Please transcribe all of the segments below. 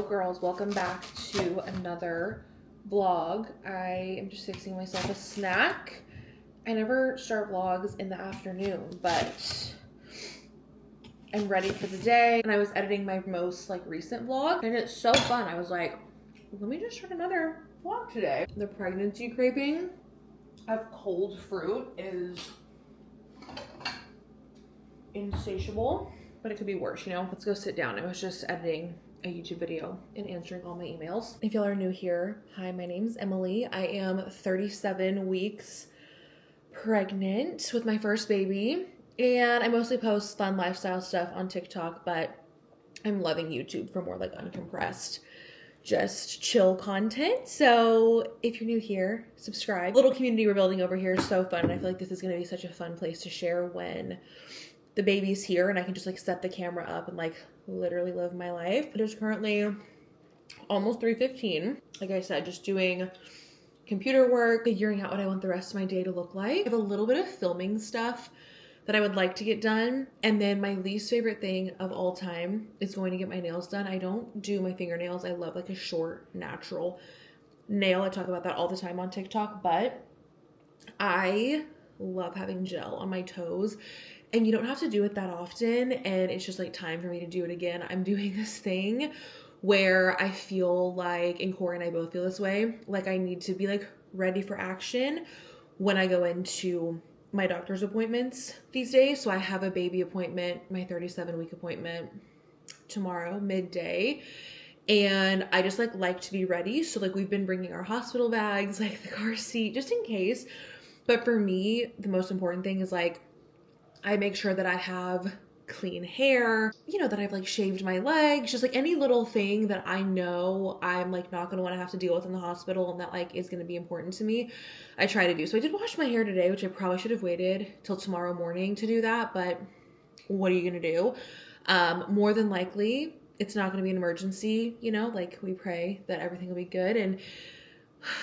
girls, welcome back to another vlog. I am just fixing myself a snack. I never start vlogs in the afternoon, but I'm ready for the day. And I was editing my most recent vlog and it's so fun. I was like, let me just start another vlog today. The pregnancy craving of cold fruit is insatiable, but it could be worse, you know? Let's go sit down. I was just editing a YouTube video and answering all my emails. If y'all are new here, hi, my name's Emily. I am 37 weeks pregnant with my first baby, and I mostly post fun lifestyle stuff on TikTok, but I'm loving YouTube for more uncompressed, just chill content. So if you're new here, subscribe. Little community we're building over here is so fun, and I feel like this is going to be such a fun place to share when the baby's here and I can just set the camera up and literally live my life. It is currently almost 3:15. Like I said, just doing computer work, figuring out what I want the rest of my day to look like. I have a little bit of filming stuff that I would like to get done. And then my least favorite thing of all time is going to get my nails done. I don't do my fingernails. I love a short, natural nail. I talk about that all the time on TikTok, but I love having gel on my toes. And you don't have to do it that often, and it's just time for me to do it again. I'm doing this thing where I feel and Corey and I both feel this way, I need to be ready for action when I go into my doctor's appointments these days. So I have a baby appointment, my 37-week appointment tomorrow, midday. And I just like to be ready. So we've been bringing our hospital bags, the car seat, just in case. But for me, the most important thing is I make sure that I have clean hair, that I've shaved my legs, just any little thing that I know I'm not going to want to have to deal with in the hospital and that is going to be important to me, I try to do. So I did wash my hair today, which I probably should have waited till tomorrow morning to do that, but what are you going to do? More than likely, it's not going to be an emergency, we pray that everything will be good, and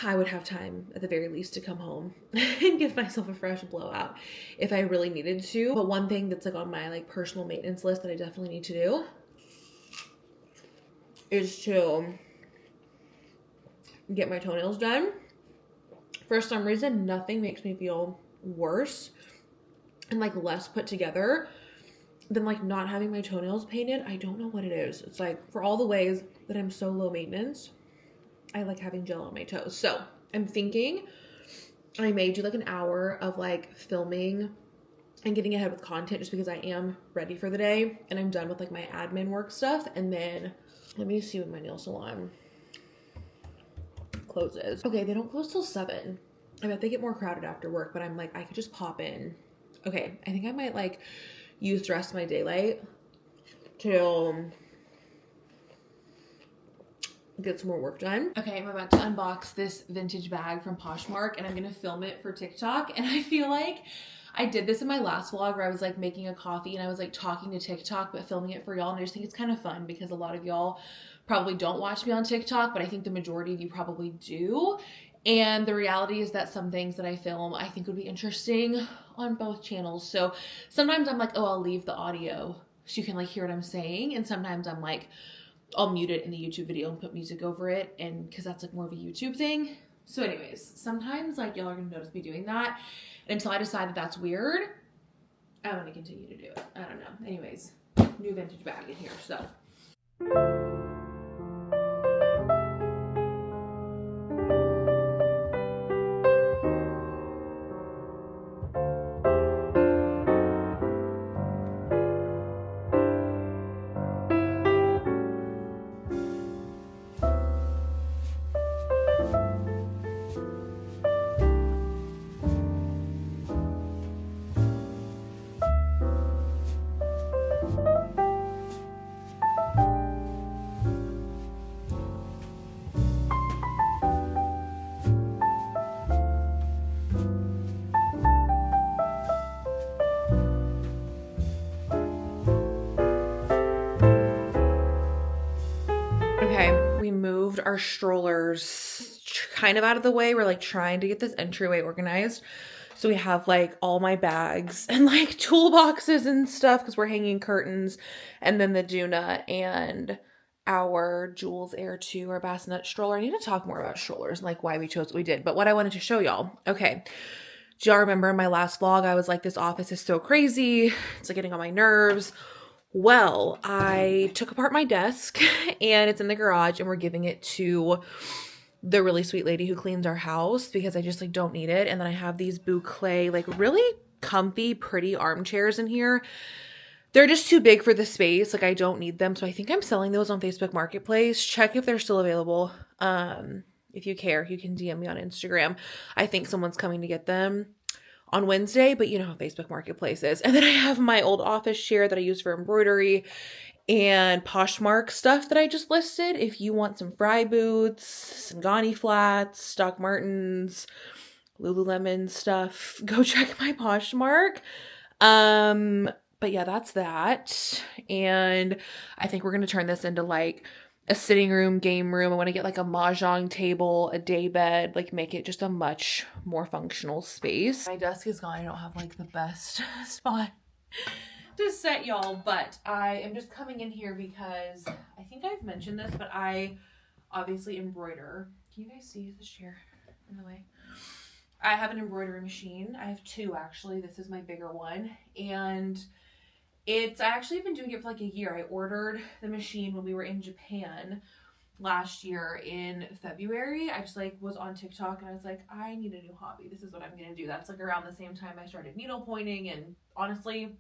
I would have time at the very least to come home and give myself a fresh blowout if I really needed to. But one thing that's on my personal maintenance list that I definitely need to do is to get my toenails done. For some reason, nothing makes me feel worse and less put together than not having my toenails painted. I don't know what it is. It's for all the ways that I'm so low maintenance, I like having gel on my toes. So I'm thinking I may do an hour of filming and getting ahead with content just because I am ready for the day and I'm done with my admin work stuff. And then let me see when my nail salon closes. Okay, they don't close till 7. I bet they get more crowded after work, but I'm I could just pop in. Okay, I think I might use the rest of my daylight to get some more work done. Okay, I'm about to unbox this vintage bag from Poshmark and I'm gonna film it for TikTok. And I feel I did this in my last vlog where I was making a coffee and I was talking to TikTok but filming it for y'all, and I just think it's kind of fun because a lot of y'all probably don't watch me on TikTok, but I think the majority of you probably do. And the reality is that some things that I film I think would be interesting on both channels. So sometimes I'm oh, I'll leave the audio so you can hear what I'm saying, and sometimes I'm I'll mute it in the YouTube video and put music over it, and because that's more of a YouTube thing. So anyways, sometimes y'all are gonna notice me doing that, and until I decide that that's weird, I'm gonna continue to do it. I don't know. Anyways, new vintage bag in here, so. Okay, we moved our strollers kind of out of the way. We're trying to get this entryway organized. So we have all my bags and toolboxes and stuff because we're hanging curtains, and then the Duna and our Jules Air 2 or bassinet stroller. I need to talk more about strollers and like why we chose what we did. But what I wanted to show y'all. Okay. Do y'all remember in my last vlog, I was like, this office is so crazy. It's like getting on my nerves. Well, I took apart my desk and it's in the garage and we're giving it to the really sweet lady who cleans our house because I just like don't need it. And then I have these boucle, like really comfy, pretty armchairs in here. They're just too big for the space. Like I don't need them. So I think I'm selling those on Facebook Marketplace. Check if they're still available. If you care, you can DM me on Instagram. I think someone's coming to get them on Wednesday, but you know how Facebook Marketplace is. And then I have my old office chair that I use for embroidery and Poshmark stuff that I just listed. If you want some Fry boots, Sangani flats, Doc Martens, Lululemon stuff, go check my Poshmark. But yeah, that's that. And I think we're going to turn this into like a sitting room, game room. I want to get like a mahjong table, a day bed, like make it just a much more functional space. My desk is gone. I don't have like the best spot to set y'all, but I am just coming in here because I think I've mentioned this, but I obviously embroider. Can you guys see this chair in the way? I have an embroidery machine. I have two actually. This is my bigger one. And I actually been doing it for like a year. I ordered the machine when we were in Japan last year in February. I just like was on TikTok and I was like, I need a new hobby. This is what I'm going to do. That's like around the same time I started needle pointing. And honestly,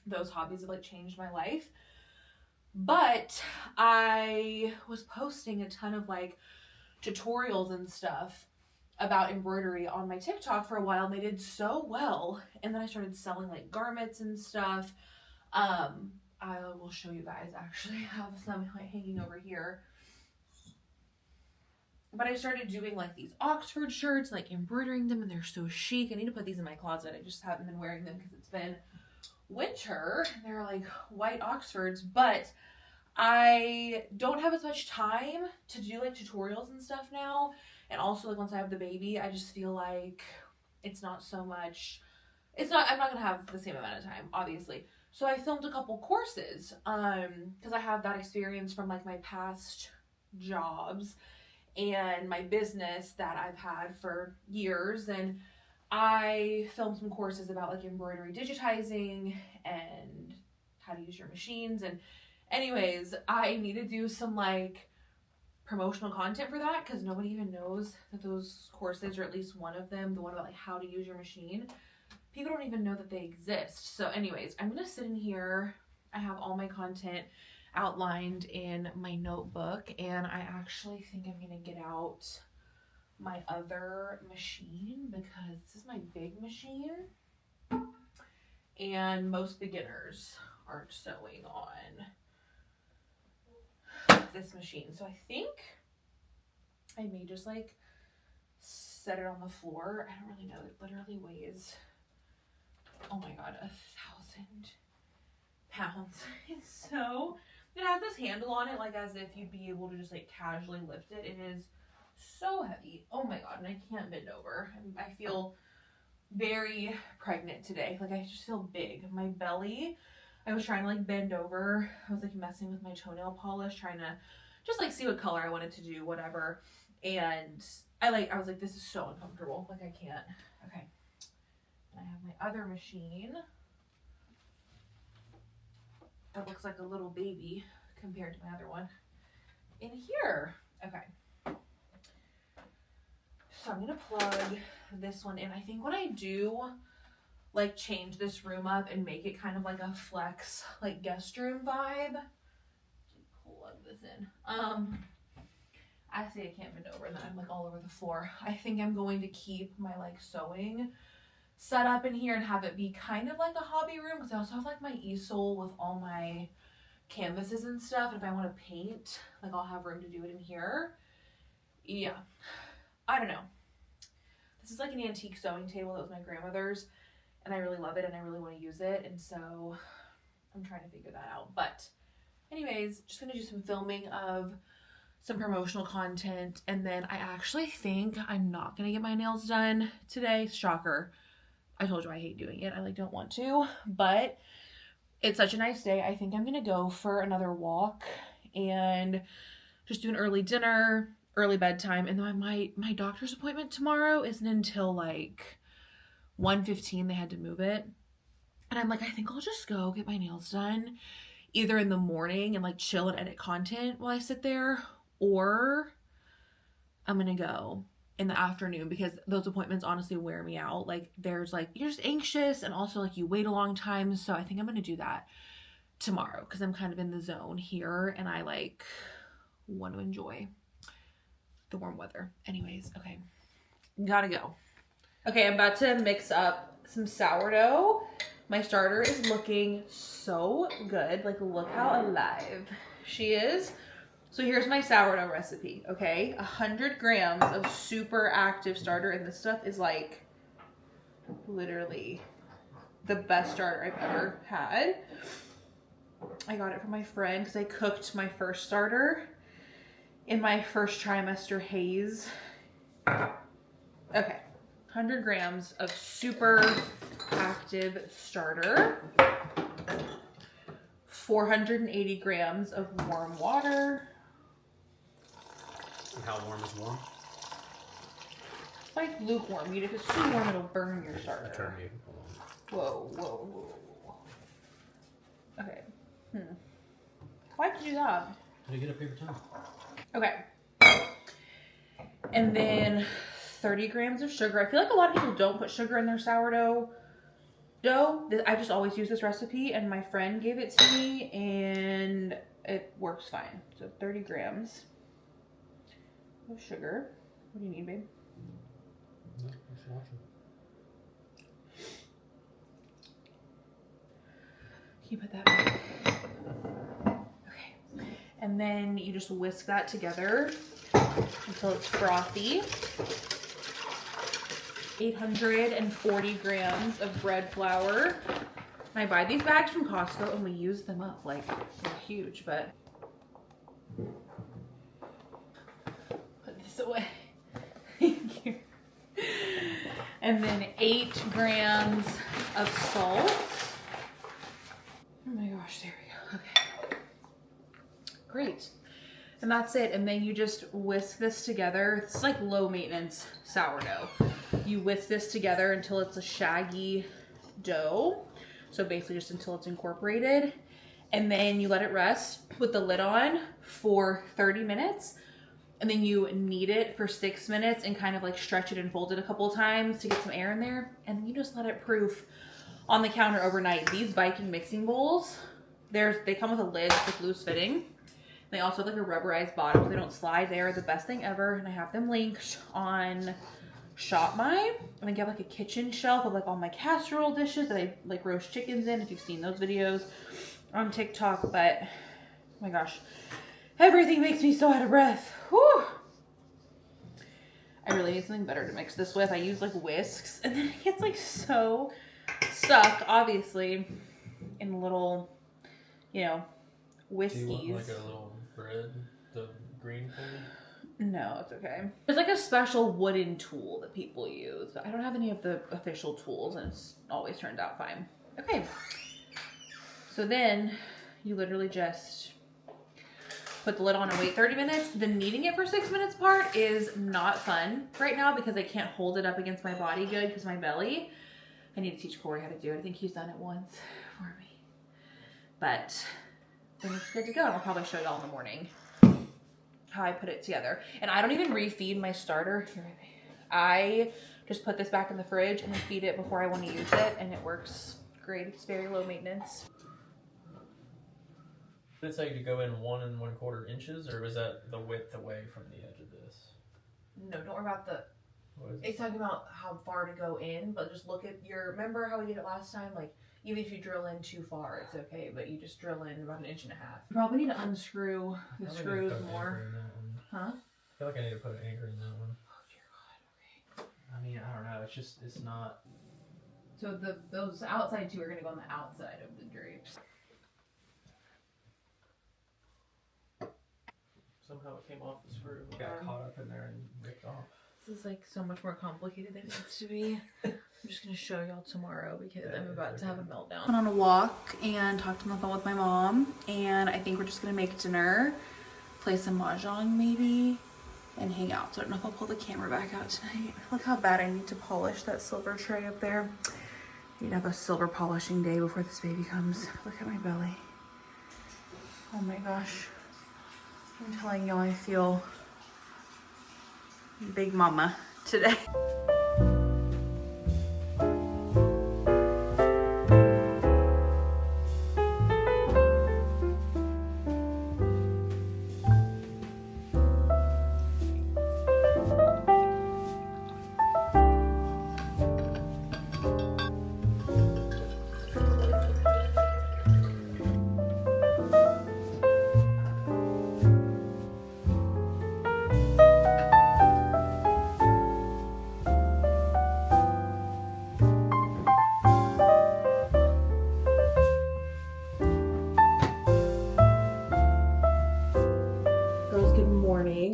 those hobbies have like changed my life. But I was posting a ton of like tutorials and stuff about embroidery on my TikTok for a while and they did so well. And then I started selling like garments and stuff. I will show you guys. Actually, I have some like hanging over here. But I started doing like these Oxford shirts, like embroidering them, and they're so chic. I need to put these in my closet. I just haven't been wearing them because it's been winter. They're like white Oxfords, but I don't have as much time to do like tutorials and stuff now. And also like once I have the baby, I just feel like it's not so much, I'm not gonna have the same amount of time, obviously. So I filmed a couple courses, because I have that experience from like my past jobs and my business that I've had for years. And I filmed some courses about like embroidery digitizing and how to use your machines. And anyways, I need to do some like promotional content for that because nobody even knows that those courses, or at least one of them, the one about like how to use your machine, people don't even know that they exist. So anyways, I'm gonna sit in here. I have all my content outlined in my notebook, and I actually think I'm gonna get out my other machine because this is my big machine and most beginners aren't sewing on this machine. So I think I may just like set it on the floor. I don't really know. It literally weighs, oh my god, 1,000 pounds. It's so, it has this handle on it like as if you'd be able to just like casually lift it. It is so heavy. Oh my god, and I can't bend over. I feel very pregnant today. Like I just feel big. My belly, I was trying to like bend over. I was like messing with my toenail polish, trying to just like see what color I wanted to do, whatever. And I was like, this is so uncomfortable. Like I can't. Okay. I have my other machine that looks like a little baby compared to my other one in here. Okay. So I'm gonna plug this one in. I think when I do like change this room up and make it kind of like a flex, like guest room vibe, plug this in. I say I can't bend over and then I'm like all over the floor. I think I'm going to keep my like sewing set up in here and have it be kind of like a hobby room because I also have like my easel with all my canvases and stuff. And if I want to paint, like I'll have room to do it in here. Yeah, I don't know. This is like an antique sewing table that was my grandmother's and I really love it and I really want to use it. And so I'm trying to figure that out. But anyways, just going to do some filming of some promotional content. And then I actually think I'm not going to get my nails done today. Shocker. I told you I hate doing it. I like don't want to, but it's such a nice day. I think I'm going to go for another walk and just do an early dinner, early bedtime. And then my doctor's appointment tomorrow isn't until like 1:15. They had to move it. And I'm like, I think I'll just go get my nails done either in the morning and like chill and edit content while I sit there, or I'm gonna go in the afternoon, because those appointments honestly wear me out. Like there's like, you're just anxious, and also like you wait a long time. So I think I'm gonna do that tomorrow because I'm kind of in the zone here and I like want to enjoy the warm weather. Anyways, okay, gotta go. Okay, I'm about to mix up some sourdough. My starter is looking so good. Like, look how alive she is. So here's my sourdough recipe, okay? 100 grams of super active starter, and this stuff is like literally the best starter I've ever had. I got it from my friend because I cooked my first starter in my first trimester haze. Okay, 100 grams of super active starter, 480 grams of warm water. And how warm is warm? Like lukewarm. If it's too warm, it'll burn your starter. Turn you. Whoa, whoa, whoa. Okay. Why'd you do that? To get a paper towel. Okay. And then 30 grams of sugar. I feel like a lot of people don't put sugar in their sourdough dough. I just always use this recipe, and my friend gave it to me, and it works fine. So 30 grams of sugar. What do you need, babe? No, just watching. Can you put that back? Okay. And then you just whisk that together until it's frothy. 840 grams of bread flour. And I buy these bags from Costco and we use them up. Like, they're huge, but put this away. Thank you. And then 8 grams of salt. Oh my gosh, there we go. Okay. Great. And that's it. And then you just whisk this together. It's like low maintenance sourdough. You whisk this together until it's a shaggy dough. So basically just until it's incorporated. And then you let it rest with the lid on for 30 minutes. And then you knead it for 6 minutes and kind of like stretch it and fold it a couple of times to get some air in there. And then you just let it proof on the counter overnight. These Viking mixing bowls, they come with a lid that's like loose fitting. They also have like a rubberized bottom so they don't slide. They are the best thing ever. And I have them linked on ShopMy. And I get like a kitchen shelf of like all my casserole dishes that I like roast chickens in, if you've seen those videos on TikTok. But oh my gosh, everything makes me so out of breath. Whew. I really need something better to mix this with. I use like whisks and then it gets like so stuck, obviously, in little, you know, whiskies. Do you want like a little bread, the green thing? No, it's okay. There's like a special wooden tool that people use. I don't have any of the official tools and it's always turned out fine. Okay. So then you literally just put the lid on and wait 30 minutes. The kneading it for 6 minutes part is not fun right now because I can't hold it up against my body good because my belly. I need to teach Corey how to do it. I think he's done it once for me. But then it's good to go. And I'll probably show y'all in the morning how I put it together. And I don't even refeed my starter. I just put this back in the fridge and then feed it before I want to use it. And it works great. It's very low maintenance. Did it tell you to go in 1 1/4 inches, or was that the width away from the edge of this? No, don't worry about the... It's talking about how far to go in, but just look at your... Remember how we did it last time? Like, even if you drill in too far, it's okay, but you just drill in about 1.5 inches. You probably need to unscrew the screws more. Huh? I feel like I need to put an anchor in that one. Oh, dear God, okay. I mean, I don't know. It's just, it's not... So those outside two are going to go on the outside of the drapes. Somehow it came off the screw. It got caught up in there and ripped off. is like so much more complicated than it needs to be. I'm just gonna show y'all tomorrow because I'm about to have a meltdown. Went on a walk and talked on the phone with my mom, and I think we're just gonna make dinner, play some mahjong maybe, and hang out. So I don't know if I'll pull the camera back out tonight. Look how bad I need to polish that silver tray up there. Need to have a silver polishing day before this baby comes. Look at my belly. Oh my gosh. I'm telling y'all I feel big mama today.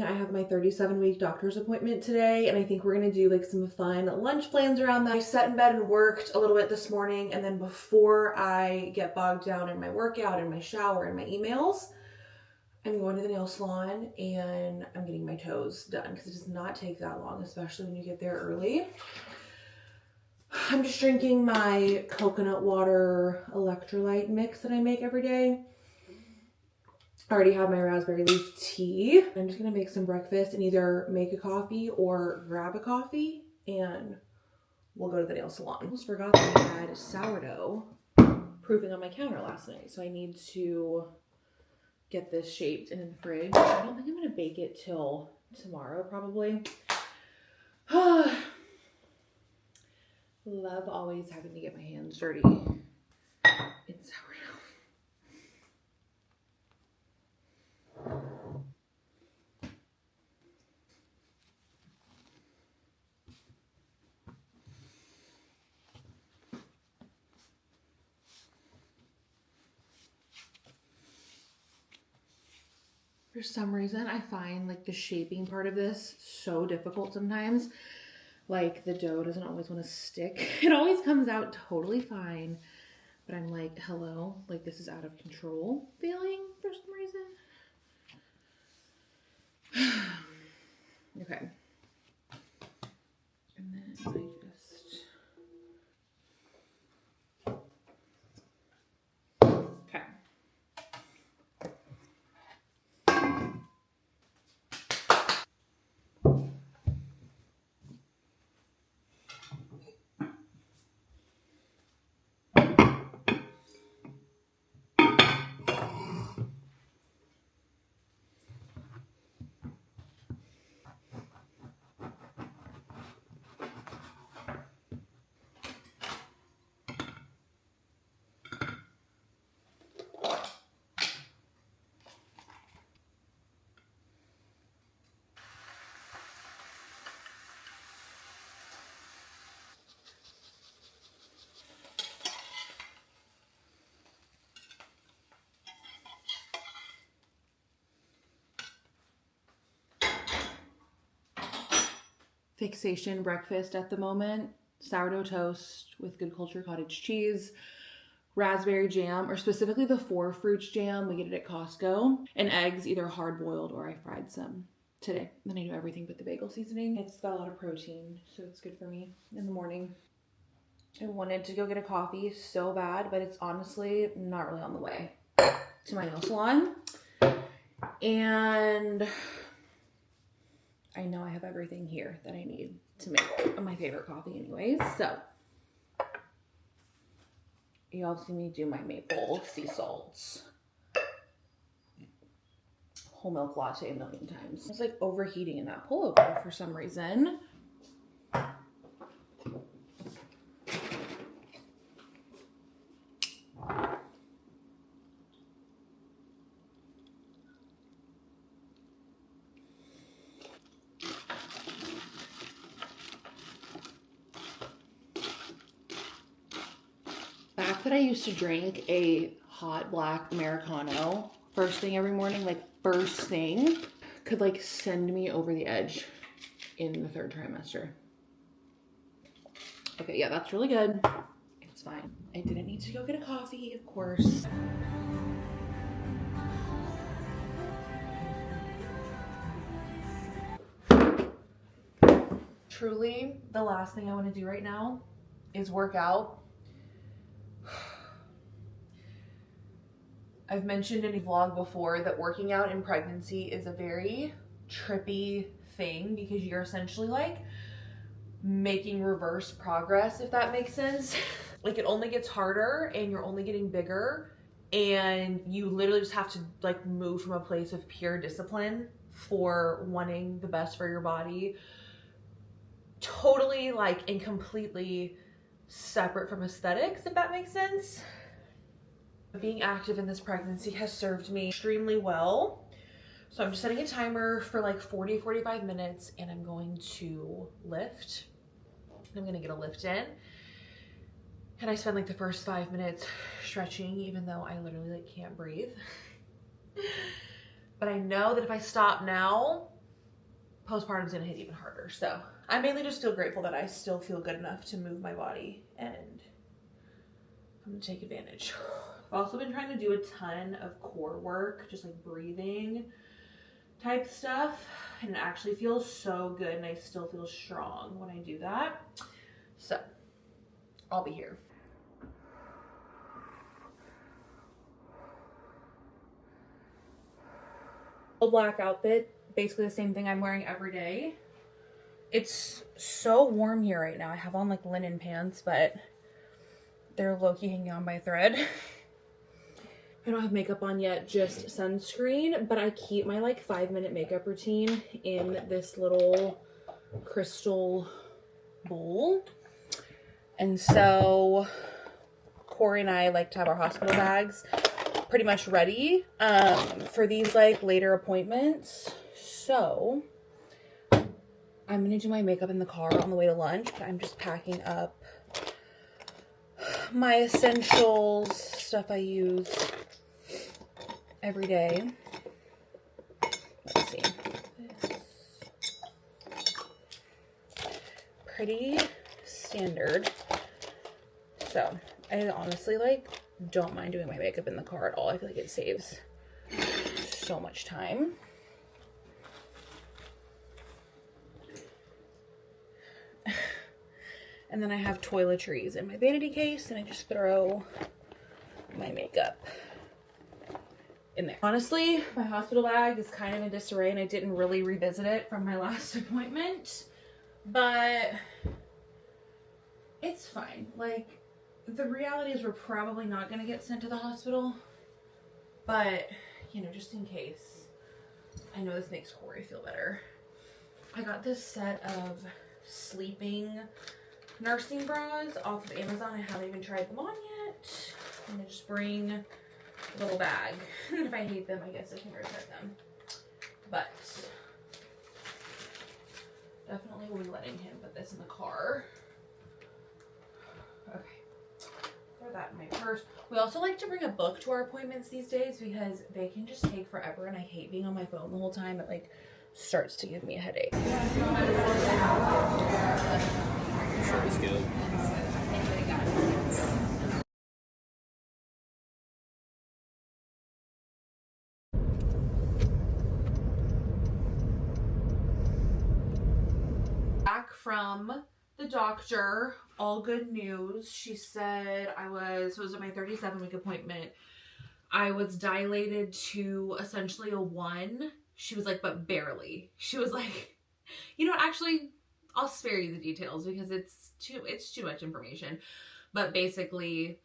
I have my 37-week doctor's appointment today, and I think we're gonna do like some fun lunch plans around that. I sat in bed and worked a little bit this morning, and then before I get bogged down in my workout and my shower and my emails, I'm going to the nail salon and I'm getting my toes done because it does not take that long, especially when you get there early. I'm just drinking my coconut water electrolyte mix that I make every day. I already have my raspberry leaf tea. I'm just gonna make some breakfast and either make a coffee or grab a coffee, and we'll go to the nail salon. I almost forgot that I had sourdough proofing on my counter last night, so I need to get this shaped and in the fridge. I don't think I'm gonna bake it till tomorrow, probably. Love always having to get my hands dirty in sourdough. For some reason, I find like the shaping part of this so difficult sometimes. Like the dough doesn't always want to stick. It always comes out totally fine, but I'm like, hello, like this is out of control feeling for some reason. Okay. And then I just... Okay. Fixation breakfast at the moment: sourdough toast with Good Culture cottage cheese, raspberry jam, or specifically the 4 fruits jam. We get it at Costco, and eggs, either hard boiled or I fried some today. Then I do everything but the bagel seasoning. It's got a lot of protein, so it's good for me in the morning. I wanted to go get a coffee so bad, but it's honestly not really on the way to my nail salon. And I know I have everything here that I need to make my favorite coffee anyways. So y'all see me do my maple sea salts whole milk latte a million times. It's like overheating in that pullover for some reason. Back that I used to drink a hot black Americano first thing every morning, like first thing, could like send me over the edge in the 3rd trimester. Okay, yeah, that's really good. It's fine. I didn't need to go get a coffee, of course. Truly, the last thing I want to do right now is work out. I've mentioned in a vlog before that working out in pregnancy is a very trippy thing because you're essentially like making reverse progress, if that makes sense. Like it only gets harder and you're only getting bigger, and you literally just have to like move from a place of pure discipline for wanting the best for your body, totally like and completely separate from aesthetics, if that makes sense. Being active in this pregnancy has served me extremely well. So I'm just setting a timer for like 40-45 minutes and I'm going to lift. I'm going to get a lift in. And I spend like the first 5 minutes stretching, even though I literally like can't breathe. But I know that if I stop now, postpartum is going to hit even harder. So I mainly just feel grateful that I still feel good enough to move my body, and I'm going to take advantage. I've also been trying to do a ton of core work, just like breathing type stuff, and it actually feels so good, and I still feel strong when I do that. So I'll be here. Black outfit, basically the same thing I'm wearing every day. It's so warm here right now. I have on like linen pants, but they're low-key hanging on by a thread. I don't have makeup on yet, just sunscreen, but I keep my like 5-minute makeup routine in this little crystal bowl. And so Corey and I like to have our hospital bags pretty much ready for these like later appointments. So I'm gonna do my makeup in the car on the way to lunch, but I'm just packing up my essentials, stuff I use every day. Let's see. Pretty standard. So I honestly like don't mind doing my makeup in the car at all. I feel like it saves so much time. And then I have toiletries in my vanity case, and I just throw my makeup in there. Honestly, my hospital bag is kind of in disarray, and I didn't really revisit it from my last appointment, but it's fine. Like, the reality is we're probably not going to get sent to the hospital, but, you know, just in case. I know this makes Corey feel better. I got this set of sleeping nursing bras off of Amazon. I haven't even tried them on yet. I'm going to just bring a little bag. If I hate them, I guess I can return them. But definitely will be letting him put this in the car. Okay. Throw that in my purse. We also like to bring a book to our appointments these days because they can just take forever, and I hate being on my phone the whole time. It like starts to give me a headache. Sure it's good. Back from the doctor, all good news. She said it was at my 37-week appointment. I was dilated to essentially a 1. She was like, but barely. She was like, you know, actually, I'll spare you the details because it's too much information. But basically,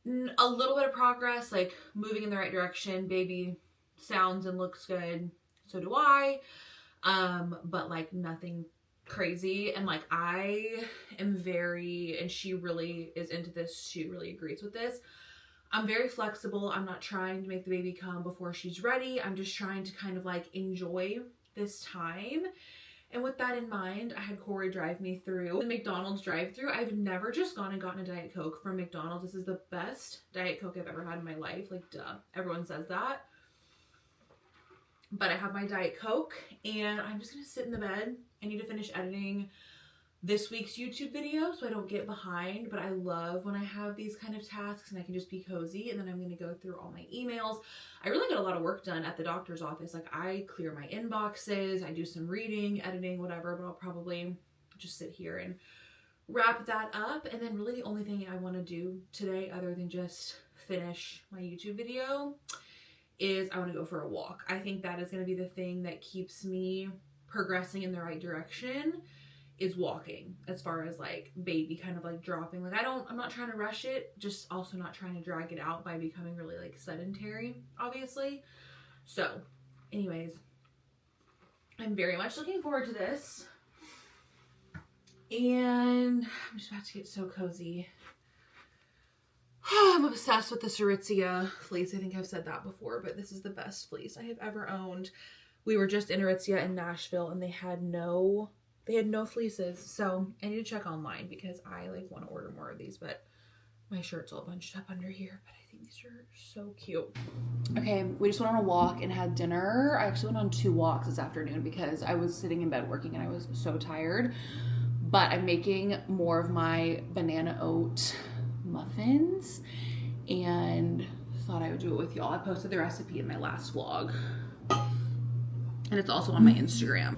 a little bit of progress, like moving in the right direction. Baby sounds and looks good. So do I. But like nothing crazy. And like I am very, and she really is into this. She really agrees with this. I'm very flexible. I'm not trying to make the baby come before she's ready. I'm just trying to kind of like enjoy this time. And with that in mind, I had Corey drive me through the McDonald's drive-thru. I've never just gone and gotten a Diet Coke from McDonald's. This is the best Diet Coke I've ever had in my life. Like, duh. Everyone says that. But I have my Diet Coke and I'm just gonna sit in the bed. I need to finish editing this week's YouTube video so I don't get behind, but I love when I have these kind of tasks and I can just be cozy. And then I'm gonna go through all my emails. I really get a lot of work done at the doctor's office. Like I clear my inboxes, I do some reading, editing, whatever, but I'll probably just sit here and wrap that up. And then really the only thing I wanna do today other than just finish my YouTube video is I wanna go for a walk. I think that is gonna be the thing that keeps me progressing in the right direction, is walking, as far as like baby kind of like dropping. Like I'm not trying to rush it, just also not trying to drag it out by becoming really like sedentary, obviously. So anyways, I'm very much looking forward to this. And I'm just about to get so cozy. I'm obsessed with the Aritzia fleece. I think I've said that before, but this is the best fleece I have ever owned. We were just in Aritzia in Nashville and they had no fleeces. So I need to check online because I like want to order more of these, but my shirt's all bunched up under here, but I think these are so cute. Okay, we just went on a walk and had dinner. I actually went on 2 walks this afternoon because I was sitting in bed working and I was so tired. But I'm making more of my banana oat muffins and thought I would do it with y'all. I posted the recipe in my last vlog and it's also on my Instagram.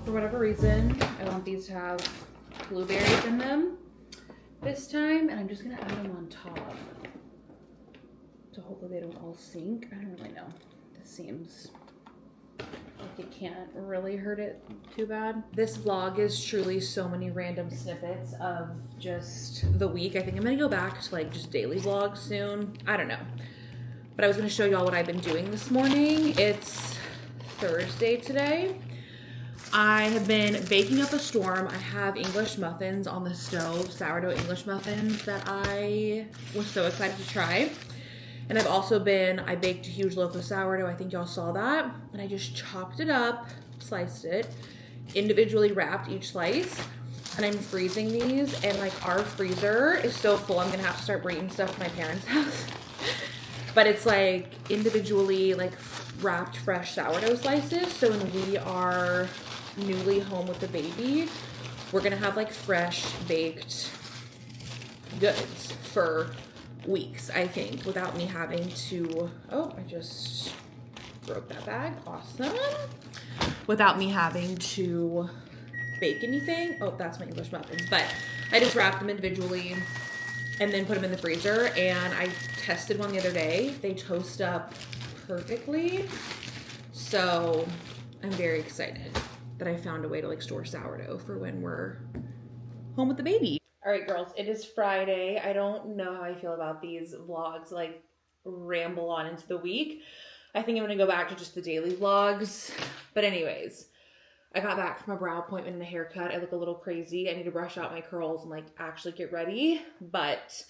For whatever reason, I want these to have blueberries in them this time, and I'm just gonna add them on top. So hopefully they don't all sink. I don't really know. This seems like it can't really hurt it too bad. This vlog is truly so many random snippets of just the week. I think I'm gonna go back to like just daily vlogs soon. I don't know. But I was gonna show y'all what I've been doing this morning. It's Thursday today. I have been baking up a storm. I have English muffins on the stove, sourdough English muffins that I was so excited to try. And I baked a huge loaf of sourdough. I think y'all saw that. And I just chopped it up, sliced it, individually wrapped each slice. And I'm freezing these. And like our freezer is so full, I'm gonna have to start bringing stuff to my parents' house. But it's like individually like wrapped fresh sourdough slices. So when we are newly home with the baby, we're gonna have like fresh baked goods for weeks, I think, without me having to, oh, I just broke that bag, awesome. Without me having to bake anything. Oh, that's my English muffins, but I just wrapped them individually and then put them in the freezer. And I tested one the other day. They toast up perfectly. So I'm very excited that I found a way to like store sourdough for when we're home with the baby. All right, girls, it is Friday. I don't know how I feel about these vlogs, like ramble on into the week. I think I'm gonna go back to just the daily vlogs. But anyways, I got back from a brow appointment and a haircut. I look a little crazy. I need to brush out my curls and like actually get ready. But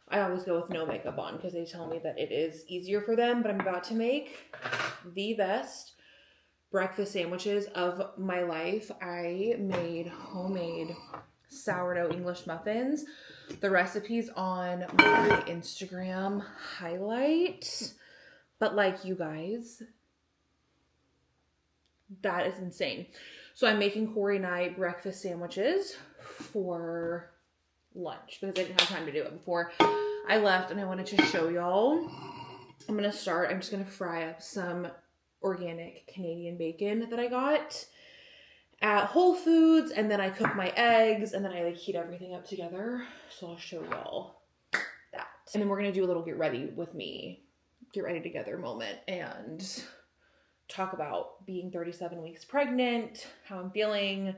I always go with no makeup on because they tell me that it is easier for them. But I'm about to make the best breakfast sandwiches of my life. I made homemade sourdough English muffins. The recipe's on my Instagram highlight. But like, you guys, that is insane. So I'm making Corey and I breakfast sandwiches for lunch because I didn't have time to do it before I left, and I wanted to show y'all. I'm just gonna fry up some organic Canadian bacon that I got at Whole Foods, and then I cook my eggs, and then I like heat everything up together. So I'll show y'all that. And then we're gonna do a little get ready together moment and talk about being 37 weeks pregnant, how I'm feeling,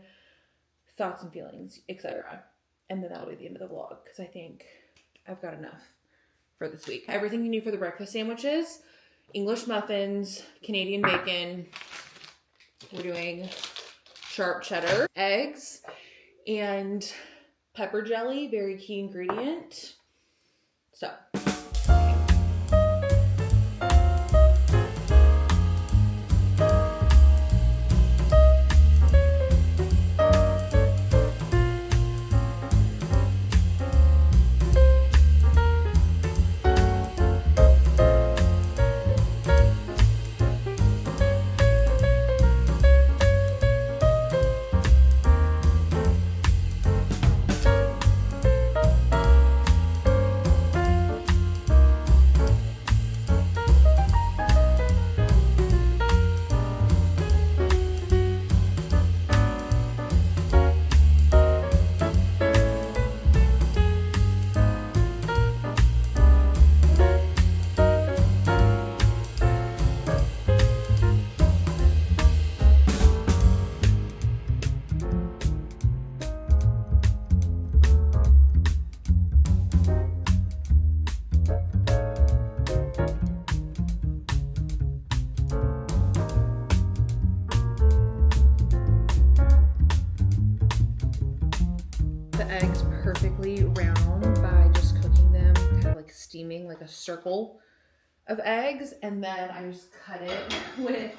thoughts and feelings, etc. And then that'll be the end of the vlog because I think I've got enough for this week. Everything you need for the breakfast sandwiches: English muffins, Canadian bacon. We're doing sharp cheddar, eggs, and pepper jelly, very key ingredient. So eggs perfectly round by just cooking them, kind of like steaming like a circle of eggs, and then I just cut it with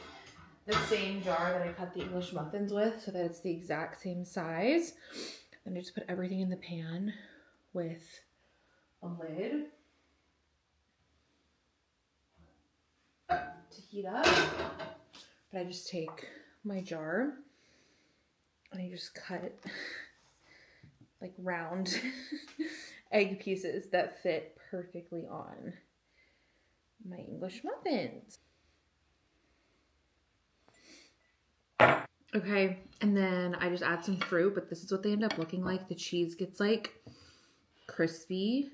the same jar that I cut the English muffins with so that it's the exact same size. Then I just put everything in the pan with a lid to heat up. But I just take my jar and I just cut like round egg pieces that fit perfectly on my English muffins. Okay, and then I just add some fruit, but this is what they end up looking like. The cheese gets like crispy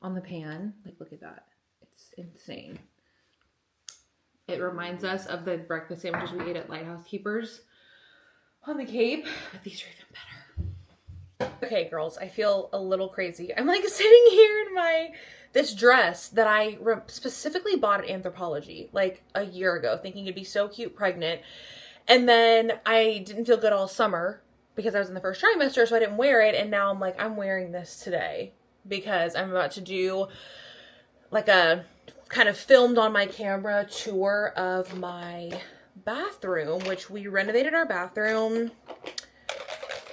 on the pan. Like, look at that. It's insane. It reminds us of the breakfast sandwiches we ate at Lighthouse Keepers on the Cape, but these are even better. Okay, girls, I feel a little crazy. I'm like sitting here in this dress that I specifically bought at Anthropologie like a year ago, thinking it'd be so cute pregnant. And then I didn't feel good all summer because I was in the first trimester, so I didn't wear it. And now I'm like, I'm wearing this today because I'm about to do like a kind of filmed on my camera tour of my bathroom, which we renovated our bathroom.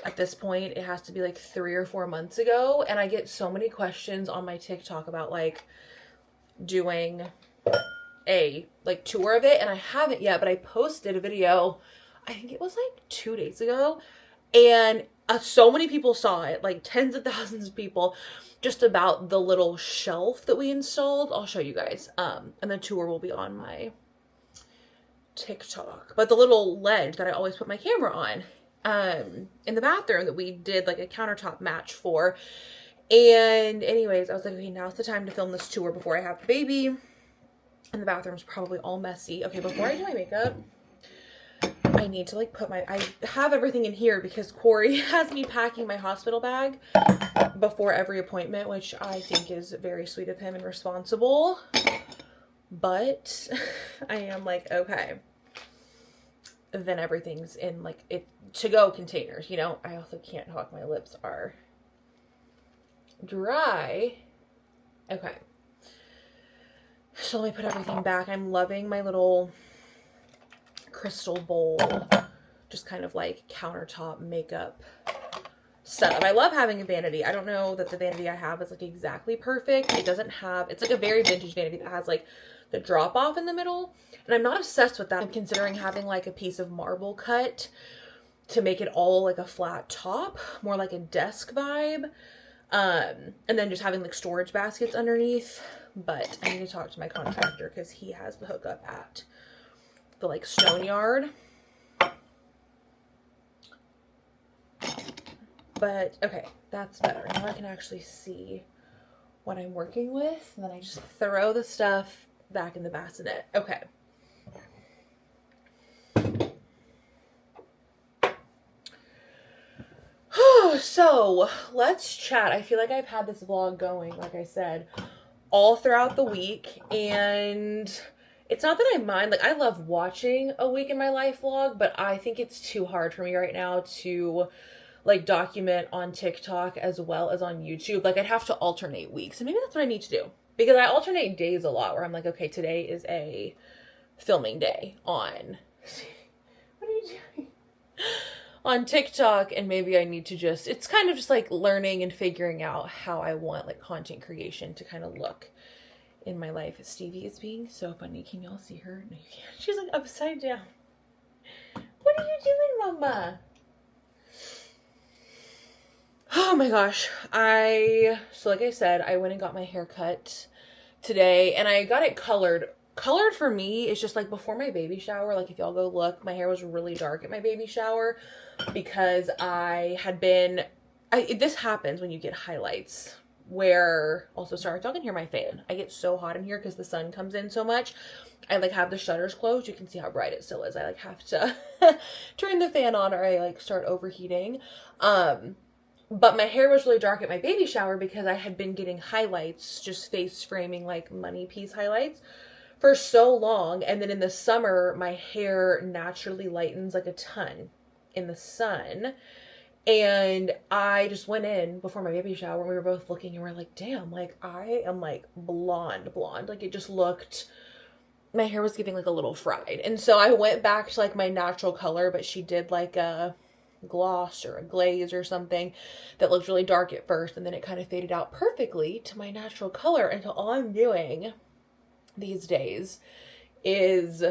At this point, it has to be like 3 or 4 months ago. And I get so many questions on my TikTok about like doing a like tour of it, and I haven't yet, but I posted a video, I think it was like 2 days ago, and so many people saw it, like tens of thousands of people, just about the little shelf that we installed. I'll show you guys, and the tour will be on my TikTok. But the little ledge that I always put my camera on in the bathroom that we did like a countertop match for. And anyways, I was like, okay, now's the time to film this tour before I have the baby. And the bathroom's probably all messy. Okay, before I do my makeup, I need to like put I have everything in here because Corey has me packing my hospital bag before every appointment, which I think is very sweet of him and responsible. But I am like, okay, then everything's in like it to-go containers, you know. I also can't talk, my lips are dry. Okay, so let me put everything back. I'm loving my little crystal bowl, just kind of like countertop makeup setup. I love having a vanity. I don't know that the vanity I have is like exactly perfect. It doesn't have, it's like a very vintage vanity that has like the drop off in the middle, and I'm not obsessed with that. I'm considering having like a piece of marble cut to make it all like a flat top, more like a desk vibe, and then just having like storage baskets underneath. But I need to talk to my contractor because he has the hookup at the like stone yard. But okay, that's better. Now I can actually see what I'm working with, and then I just throw the stuff back in the bassinet. Okay. So let's chat. I feel like I've had this vlog going, like I said, all throughout the week, and it's not that I mind. Like, I love watching a week in my life vlog, but I think it's too hard for me right now to like document on TikTok as well as on YouTube. Like, I'd have to alternate weeks, and maybe that's what I need to do, because I alternate days a lot where I'm like, okay, today is a filming day on what are you doing on TikTok, and maybe I need to just, it's kind of just like learning and figuring out how I want like content creation to kind of look in my life. Stevie is being so funny. Can y'all see her? No, you can't. She's like upside down. What are you doing, Mama? Oh my gosh. So like I said, I went and got my hair cut today, and I got it colored. Colored for me is just like before my baby shower. Like, if y'all go look, my hair was really dark at my baby shower because I had been, this happens when you get highlights, where, also sorry if y'all can hear my fan. I get so hot in here because the sun comes in so much. I like have the shutters closed. You can see how bright it still is. I like have to turn the fan on or I like start overheating. But my hair was really dark at my baby shower because I had been getting highlights, just face framing like money piece highlights for so long. And then in the summer, my hair naturally lightens like a ton in the sun. And I just went in before my baby shower and we were both looking and we're like, damn, like I am like blonde. Like, it just looked, my hair was giving like a little fried. And so I went back to like my natural color, but she did like a gloss or a glaze or something that looked really dark at first, and then it kind of faded out perfectly to my natural color. And so all I'm doing these days is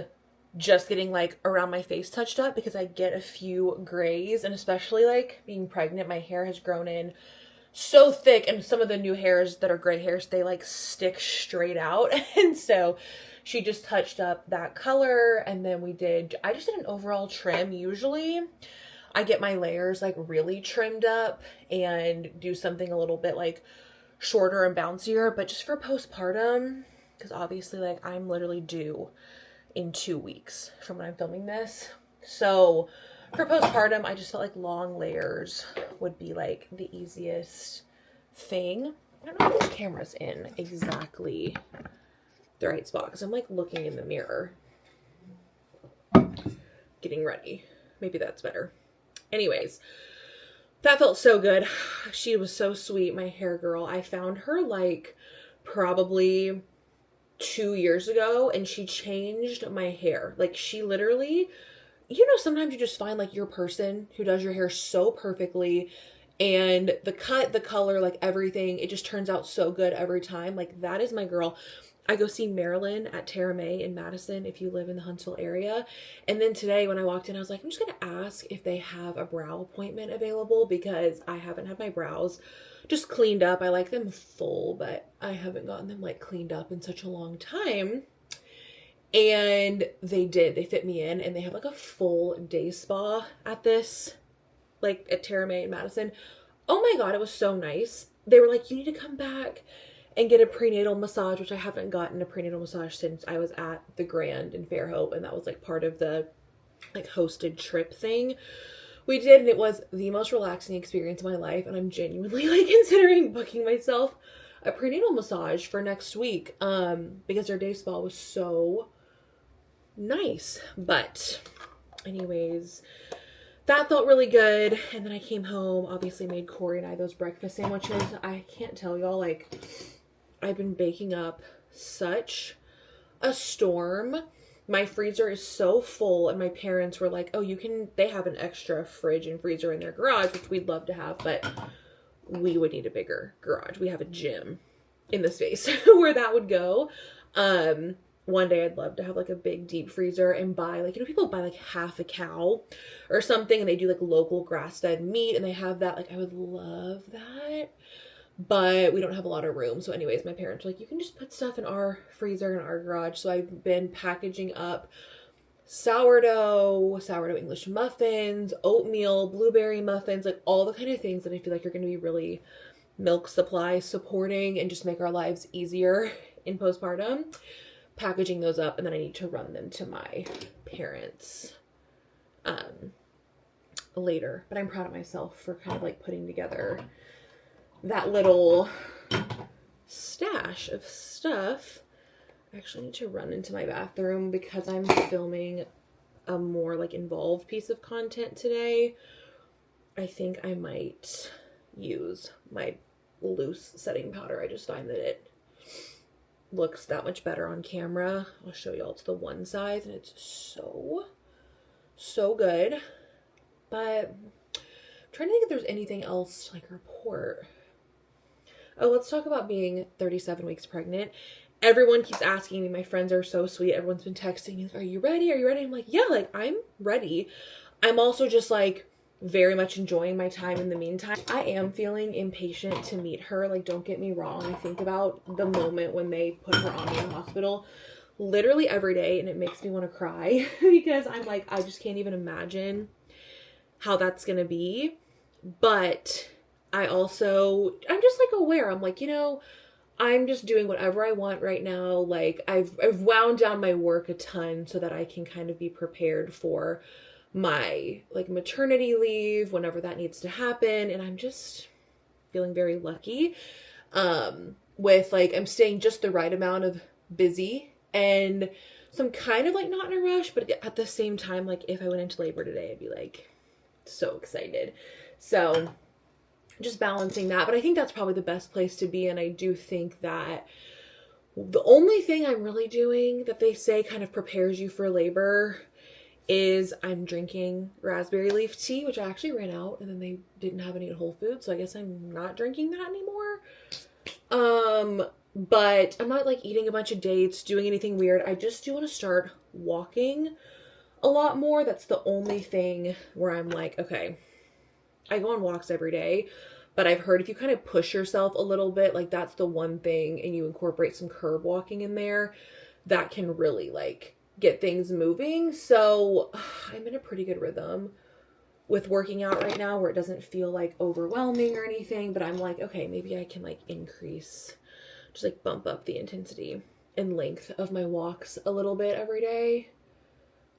just getting like around my face touched up, because I get a few grays, and especially like being pregnant, my hair has grown in so thick, and some of the new hairs that are gray hairs, they like stick straight out. And so she just touched up that color, and then I just did an overall trim. Usually I get my layers like really trimmed up and do something a little bit like shorter and bouncier, but just for postpartum, because obviously like I'm literally due in 2 weeks from when I'm filming this. So for postpartum, I just felt like long layers would be like the easiest thing. I don't know if this camera's in exactly the right spot because I'm like looking in the mirror, getting ready. Maybe that's better. Anyways, that felt so good. She was so sweet, my hair girl. I found her like probably 2 years ago, and she changed my hair. Like, she literally, you know, sometimes you just find like your person who does your hair so perfectly, and the cut, the color, like everything, it just turns out so good every time. Like, that is my girl. I go see Marilyn at Terra May in Madison if you live in the Huntsville area. And then today when I walked in, I was like, I'm just going to ask if they have a brow appointment available, because I haven't had my brows just cleaned up. I like them full, but I haven't gotten them like cleaned up in such a long time. And they did. They fit me in, and they have like a full day spa at this, like at Terra May in Madison. Oh my God, it was so nice. They were like, you need to come back and get a prenatal massage, which I haven't gotten a prenatal massage since I was at the Grand in Fairhope, and that was like part of the like hosted trip thing we did, and it was the most relaxing experience of my life, and I'm genuinely like considering booking myself a prenatal massage for next week because their day spa was so nice. But anyways, that felt really good. And then I came home, obviously made Corey and I those breakfast sandwiches. I can't tell y'all, like, I've been baking up such a storm. My freezer is so full, and my parents were like, oh, they have an extra fridge and freezer in their garage, which we'd love to have, but we would need a bigger garage. We have a gym in the space where that would go. One day I'd love to have like a big deep freezer and buy, like, people buy like half a cow or something, and they do like local grass-fed meat, and they have that. Like, I would love that, but we don't have a lot of room. So anyways, my parents were like, you can just put stuff in our freezer in our garage. So I've been packaging up sourdough English muffins, oatmeal, blueberry muffins, like all the kind of things that I feel like are going to be really milk supply supporting and just make our lives easier in postpartum. Packaging those up, and then I need to run them to my parents later. But I'm proud of myself for kind of like putting together that little stash of stuff. I actually need to run into my bathroom because I'm filming a more like involved piece of content today. I think I might use my loose setting powder. I just find that it looks that much better on camera. I'll show y'all. It's the one size, and it's so good. But I'm trying to think if there's anything else to like report. Oh, let's talk about being 37 weeks pregnant. Everyone keeps asking me. My friends are so sweet. Everyone's been texting me, like, are you ready? Are you ready? I'm like, yeah, like, I'm ready. I'm also just like very much enjoying my time in the meantime. I am feeling impatient to meet her. Like, don't get me wrong. I think about the moment when they put her on me in the hospital literally every day, and it makes me want to cry because I'm like, I just can't even imagine how that's gonna be. But I'm just like aware. I'm like, I'm just doing whatever I want right now. Like, I've wound down my work a ton so that I can kind of be prepared for my like maternity leave whenever that needs to happen. And I'm just feeling very lucky with like, I'm staying just the right amount of busy, and so I'm kind of like not in a rush, but at the same time, like, if I went into labor today, I'd be like so excited. So just balancing that. But I think that's probably the best place to be. And I do think that the only thing I'm really doing that they say kind of prepares you for labor is I'm drinking raspberry leaf tea, which I actually ran out, and then they didn't have any at Whole Foods, so I guess I'm not drinking that anymore. But I'm not like eating a bunch of dates, doing anything weird. I just do want to start walking a lot more. That's the only thing where I'm like, okay, I go on walks every day, but I've heard if you kind of push yourself a little bit, like that's the one thing, and you incorporate some curb walking in there, that can really like get things moving. So I'm in a pretty good rhythm with working out right now, where it doesn't feel like overwhelming or anything, but I'm like, okay, maybe I can like just like bump up the intensity and length of my walks a little bit every day.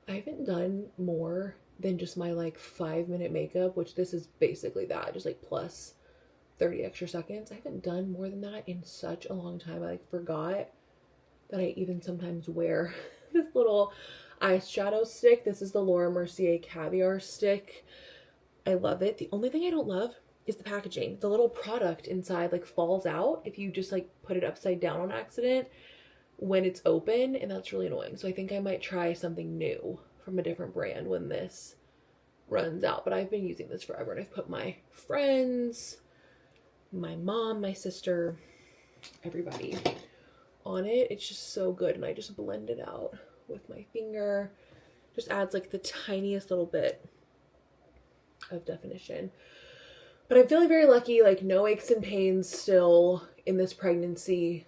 I haven't done more than just my like 5-minute makeup, which this is basically that, just like plus 30 extra seconds. I haven't done more than that in such a long time. I like forgot that I even sometimes wear this little eyeshadow stick. This is the Laura Mercier Caviar stick. I love it. The only thing I don't love is the packaging. The little product inside like falls out if you just like put it upside down on accident when it's open, and that's really annoying. So I think I might try something new from a different brand when this runs out. But I've been using this forever, and I've put my friends, my mom, my sister, everybody on it. It's just so good, and I just blend it out with my finger. Just adds like the tiniest little bit of definition. But I'm feeling very lucky, like no aches and pains still in this pregnancy.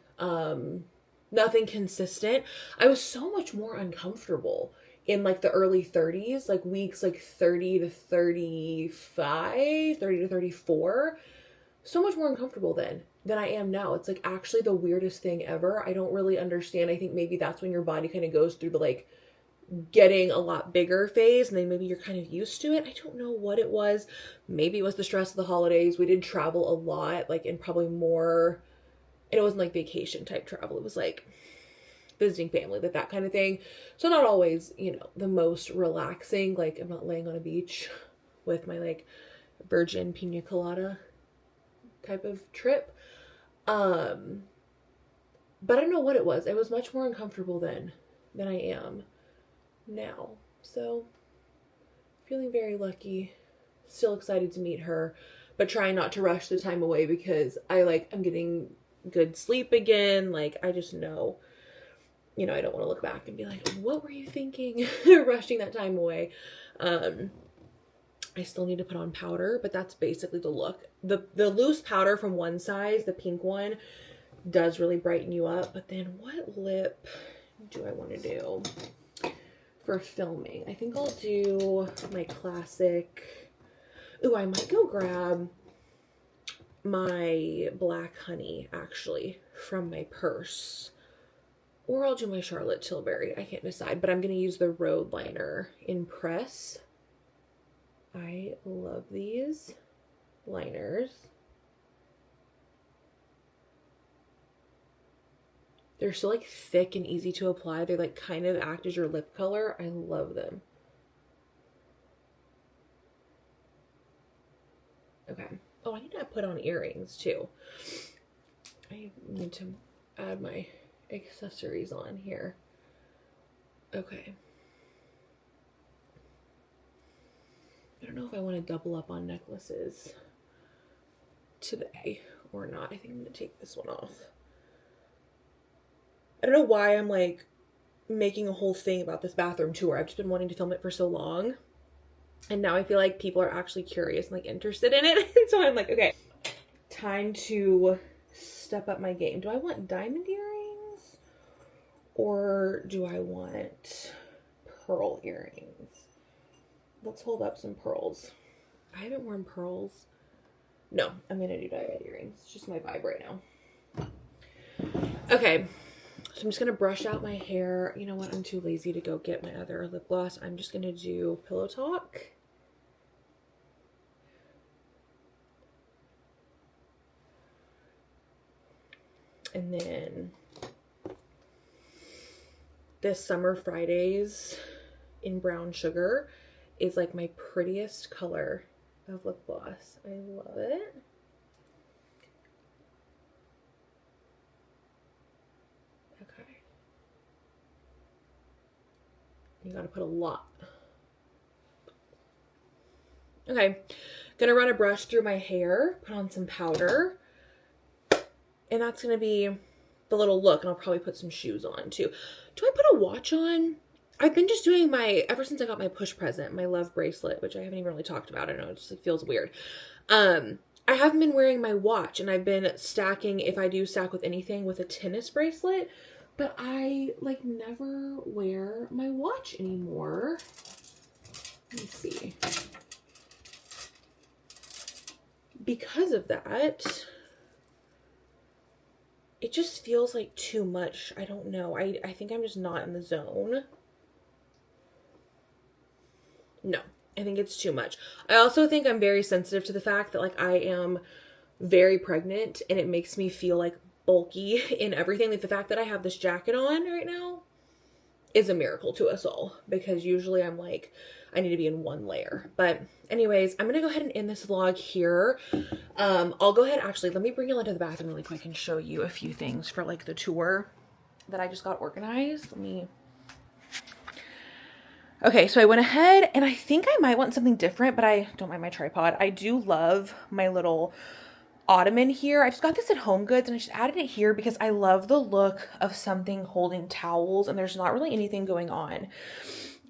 Nothing consistent. I was so much more uncomfortable in like the early 30s, like weeks like 30 to 35, 30 to 34. So much more uncomfortable than I am now. It's like actually the weirdest thing ever. I don't really understand. I think maybe that's when your body kind of goes through the like getting a lot bigger phase, and then maybe you're kind of used to it. I don't know what it was. Maybe it was the stress of the holidays. We did travel a lot, like, and probably more, and it wasn't like vacation type travel. It was like visiting family, like that kind of thing. So not always, you know, the most relaxing. Like, I'm not laying on a beach with my like virgin pina colada type of trip. But I don't know what it was. I was much more uncomfortable then than I am now. So feeling very lucky, still excited to meet her, but trying not to rush the time away because I'm getting good sleep again. Like, I just know, you know, I don't want to look back and be like, what were you thinking rushing that time away? I still need to put on powder, but that's basically the look. The loose powder from one size, the pink one, does really brighten you up. But then what lip do I want to do for filming? I think I'll do my classic. Ooh, I might go grab my Black Honey, actually, from my purse. Or I'll do my Charlotte Tilbury. I can't decide, but I'm going to use the Road Liner in Press. I love these liners. They're so like thick and easy to apply. They like kind of act as your lip color. I love them. Okay. Oh, I need to put on earrings too. I need to add my accessories on here. Okay. I don't know if I want to double up on necklaces today or not. I think I'm going to take this one off. I don't know why I'm like making a whole thing about this bathroom tour. I've just been wanting to film it for so long. And now I feel like people are actually curious and like interested in it. And so I'm like, okay, time to step up my game. Do I want diamond earrings or do I want pearl earrings? Let's hold up some pearls. I haven't worn pearls. No, I'm going to do diamond earrings. It's just my vibe right now. Okay. So I'm just going to brush out my hair. You know what? I'm too lazy to go get my other lip gloss. I'm just going to do Pillow Talk. And then this Summer Fridays in Brown Sugar is like my prettiest color of lip gloss. I love it. Okay. You gotta put a lot. Okay. Gonna run a brush through my hair, put on some powder. And that's gonna be the little look, and I'll probably put some shoes on too. Do I put a watch on? I've been just doing ever since I got my push present, my love bracelet, which I haven't even really talked about. I don't know, it just like feels weird. I haven't been wearing my watch, and I've been stacking, if I do stack with anything, with a tennis bracelet, but I like never wear my watch anymore. Let me see. Because of that, it just feels like too much. I don't know. I think I'm just not in the zone. No, I think it's too much. I also think I'm very sensitive to the fact that like I am very pregnant and it makes me feel like bulky in everything. Like the fact that I have this jacket on right now is a miracle to us all, because usually I'm like, I need to be in one layer. But anyways, I'm going to go ahead and end this vlog here. I'll go ahead, actually, let me bring you into the bathroom really quick and show you a few things for like the tour that I just got organized. Okay, so I went ahead and I think I might want something different, but I don't mind my tripod. I do love my little ottoman here. I just got this at Home Goods and I just added it here because I love the look of something holding towels, and there's not really anything going on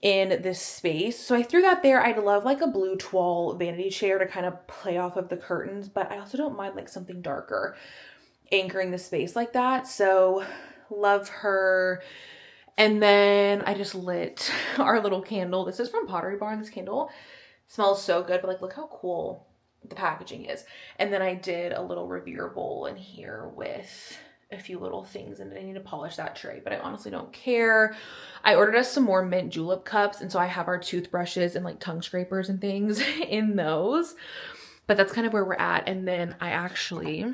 in this space. So I threw that there. I'd love like a blue toile vanity chair to kind of play off of the curtains, but I also don't mind like something darker anchoring the space like that. So love her. And then I just lit our little candle. This is from Pottery Barn. This candle smells so good, but like look how cool the packaging is. And then I did a little Revere bowl in here with a few little things and I need to polish that tray, but I honestly don't care. I ordered us some more mint julep cups, and so I have our toothbrushes and like tongue scrapers and things in those, but that's kind of where we're at. And then I actually,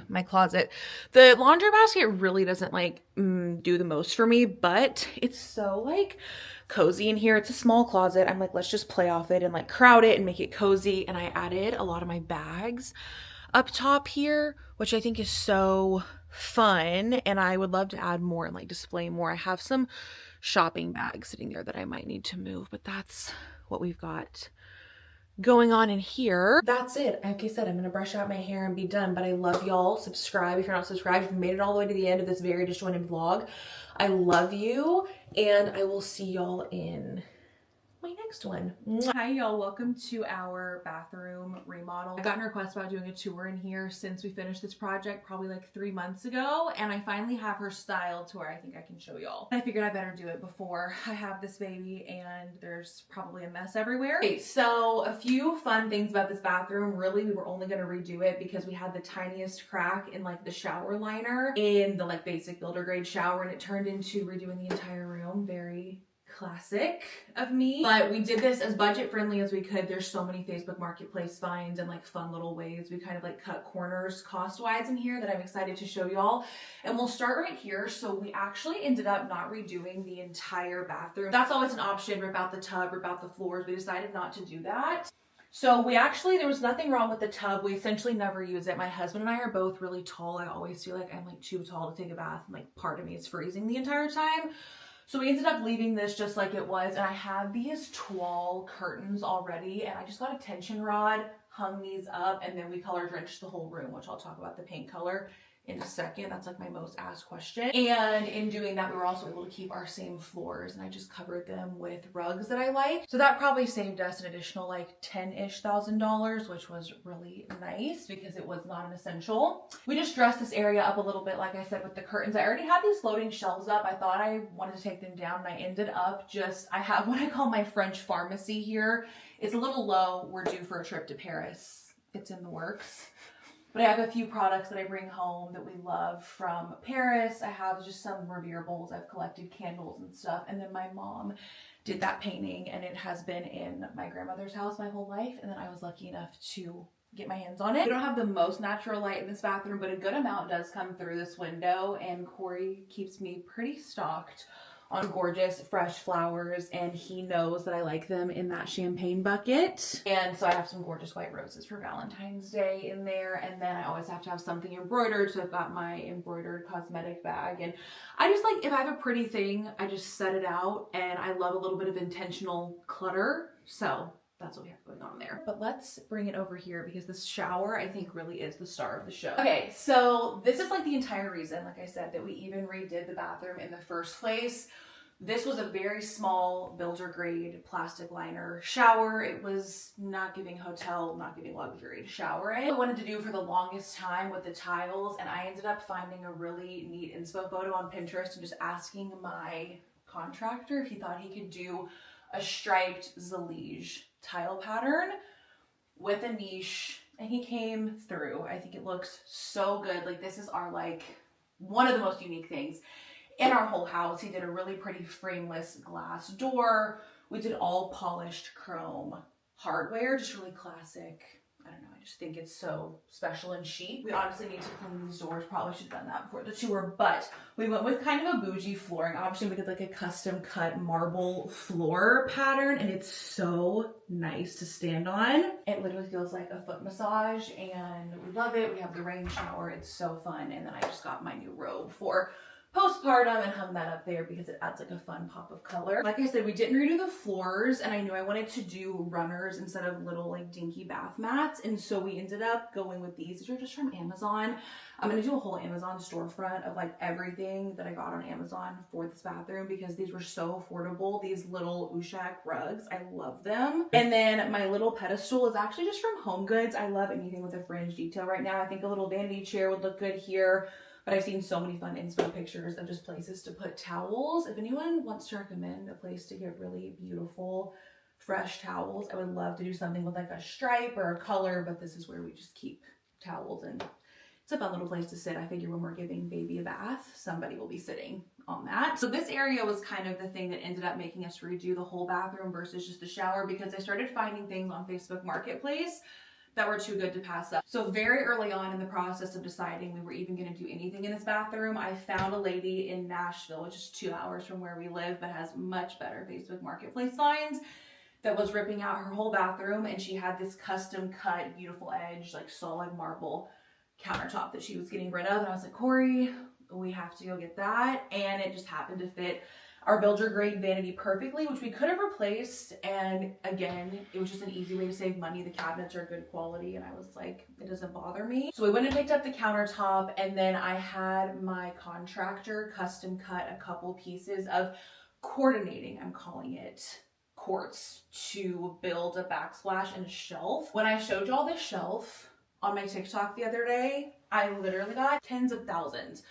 my closet, the laundry basket really doesn't like do the most for me, but it's so like cozy in here. It's a small closet. I'm like, let's just play off it and like crowd it and make it cozy. And I added a lot of my bags up top here, which I think is so fun, and I would love to add more and like display more. I have some shopping bags sitting there that I might need to move, but that's what we've got going on in here. That's it. Like I said, I'm gonna brush out my hair and be done, but I love y'all. Subscribe if you're not subscribed. If you made it all the way to the end of this very disjointed vlog, I love you, and I will see y'all in my next one. Hi y'all, welcome to our bathroom remodel. I've gotten requests about doing a tour in here since we finished this project probably like 3 months ago, and I finally have her styled to where I think I can show y'all. I figured I better do it before I have this baby and there's probably a mess everywhere. Okay, so a few fun things about this bathroom. Really, we were only gonna redo it because we had the tiniest crack in like the shower liner in the like basic builder grade shower, and it turned into redoing the entire room. Very classic of me, but we did this as budget friendly as we could. There's so many Facebook Marketplace finds and like fun little ways we kind of like cut corners cost wise in here that I'm excited to show y'all. And we'll start right here. So we actually ended up not redoing the entire bathroom. That's always an option, rip out the tub, rip out the floors. We decided not to do that. So we actually, there was nothing wrong with the tub. We essentially never use it. My husband and I are both really tall. I always feel like I'm like too tall to take a bath, and like part of me is freezing the entire time. So we ended up leaving this just like it was, and I have these toile curtains already, and I just got a tension rod, hung these up, and then we color drenched the whole room, which I'll talk about the paint color in a second. That's like my most asked question. And in doing that, we were also able to keep our same floors, and I just covered them with rugs that I like. So that probably saved us an additional like $10,000-ish, which was really nice because it was not an essential. We just dressed this area up a little bit, like I said, with the curtains. I already had these floating shelves up. I thought I wanted to take them down, and I ended up I have what I call my French pharmacy here. It's a little low. We're due for a trip to Paris. It's in the works. But I have a few products that I bring home that we love from Paris. I have just some Revere bowls. I've collected candles and stuff. And then my mom did that painting, and it has been in my grandmother's house my whole life. And then I was lucky enough to get my hands on it. We don't have the most natural light in this bathroom, but a good amount does come through this window. And Corey keeps me pretty stocked on gorgeous fresh flowers, and he knows that I like them in that champagne bucket. And so I have some gorgeous white roses for Valentine's Day in there, and then I always have to have something embroidered, so I've got my embroidered cosmetic bag. And I just like, if I have a pretty thing, I just set it out, and I love a little bit of intentional clutter, so that's what we have going on there. But let's bring it over here because this shower, I think, really is the star of the show. Okay, so this is like the entire reason, like I said, that we even redid the bathroom in the first place. This was a very small builder grade plastic liner shower. It was not giving hotel, not giving luxury to shower in. I wanted to do for the longest time with the tiles, and I ended up finding a really neat inspo photo on Pinterest and just asking my contractor if he thought he could do a striped Zalige tile pattern with a niche, and he came through. I think it looks so good. Like, this is our like one of the most unique things in our whole house. He did a really pretty frameless glass door. We did all polished chrome hardware, just really classic. I don't know, I just think it's so special and chic. We honestly need to clean these doors. Probably should have done that before the tour, but we went with kind of a bougie flooring option. We did like a custom cut marble floor pattern, and it's so nice to stand on. It literally feels like a foot massage, and we love it. We have the rain shower. It's so fun. And then I just got my new robe for postpartum and hung that up there because it adds like a fun pop of color. Like I said, we didn't redo the floors, and I knew I wanted to do runners instead of little like dinky bath mats, and so we ended up going with these. These are just from Amazon. I'm gonna do a whole Amazon storefront of like everything that I got on Amazon for this bathroom because these were so affordable. These little Ushak rugs, I love them. And then my little pedestal is actually just from Home Goods. I love anything with a fringe detail right now. I think a little vanity chair would look good here. But I've seen so many fun inspo pictures of just places to put towels. If anyone wants to recommend a place to get really beautiful, fresh towels, I would love to do something with like a stripe or a color, but this is where we just keep towels, and It's a fun little place to sit. I figure when we're giving baby a bath, somebody will be sitting on that. So this area was kind of the thing that ended up making us redo the whole bathroom versus just the shower, because I started finding things on Facebook Marketplace that were too good to pass up. So very early on in the process of deciding we were even going to do anything in this bathroom, I found a lady in Nashville, which is 2 hours from where we live, but has much better Facebook Marketplace finds, that was ripping out her whole bathroom, and she had this custom cut, beautiful edge, like solid marble countertop that she was getting rid of. And I was like, Corey, we have to go get that. And it just happened to fit our builder grade vanity perfectly, which we could have replaced. And again, it was just an easy way to save money. The cabinets are good quality, and I was like, it doesn't bother me. So we went and picked up the countertop, and then I had my contractor custom cut a couple pieces of coordinating, I'm calling it, quartz to build a backsplash and a shelf. When I showed y'all this shelf on my TikTok the other day, I literally got tens of thousands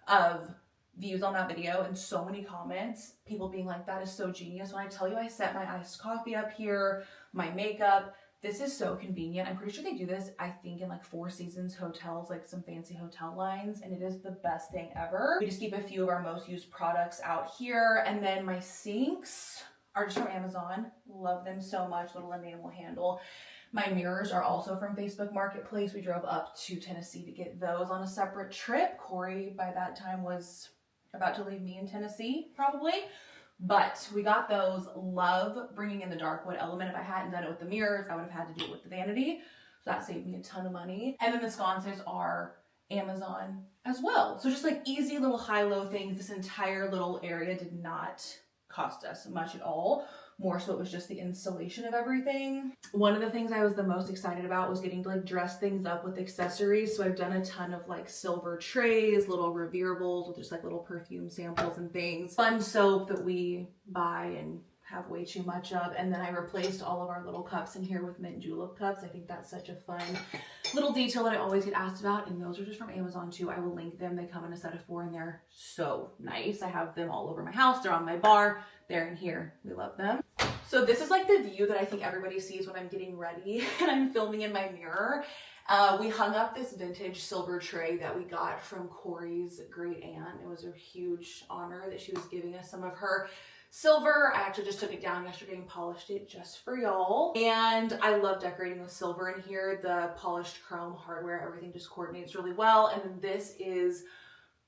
of views on that video and so many comments, people being like, that is so genius. When I tell you I set my iced coffee up here, my makeup, this is so convenient. I'm pretty sure they do this, I think, in like Four Seasons hotels, like some fancy hotel lines, and it is the best thing ever. We just keep a few of our most used products out here. And then my sinks are just from Amazon. Love them so much, little enamel handle. My mirrors are also from Facebook Marketplace. We drove up to Tennessee to get those on a separate trip. Corey, by that time, was about to leave me in Tennessee, probably. But we got those. Love bringing in the dark wood element. If I hadn't done it with the mirrors, I would have had to do it with the vanity. So that saved me a ton of money. And then the sconces are Amazon as well. So just like easy little high-low things. This entire little area did not cost us much at all. More so it was just the installation of everything. One of the things I was the most excited about was getting to like dress things up with accessories. So I've done a ton of like silver trays, little reverables with just like little perfume samples and things. Fun soap that we buy and have way too much of. And then I replaced all of our little cups in here with mint julep cups. I think that's such a fun little detail that I always get asked about. And those are just from Amazon too. I will link them. They come in a set of 4 and they're so nice. I have them all over my house. They're on my bar. They're in here. We love them. So this is like the view that I think everybody sees when I'm getting ready and I'm filming in my mirror. We hung up this vintage silver tray that we got from Corey's great aunt. It was a huge honor that she was giving us some of her silver. I actually just took it down yesterday and polished it just for y'all. And I love decorating with silver in here. The polished chrome hardware, everything just coordinates really well. And then this is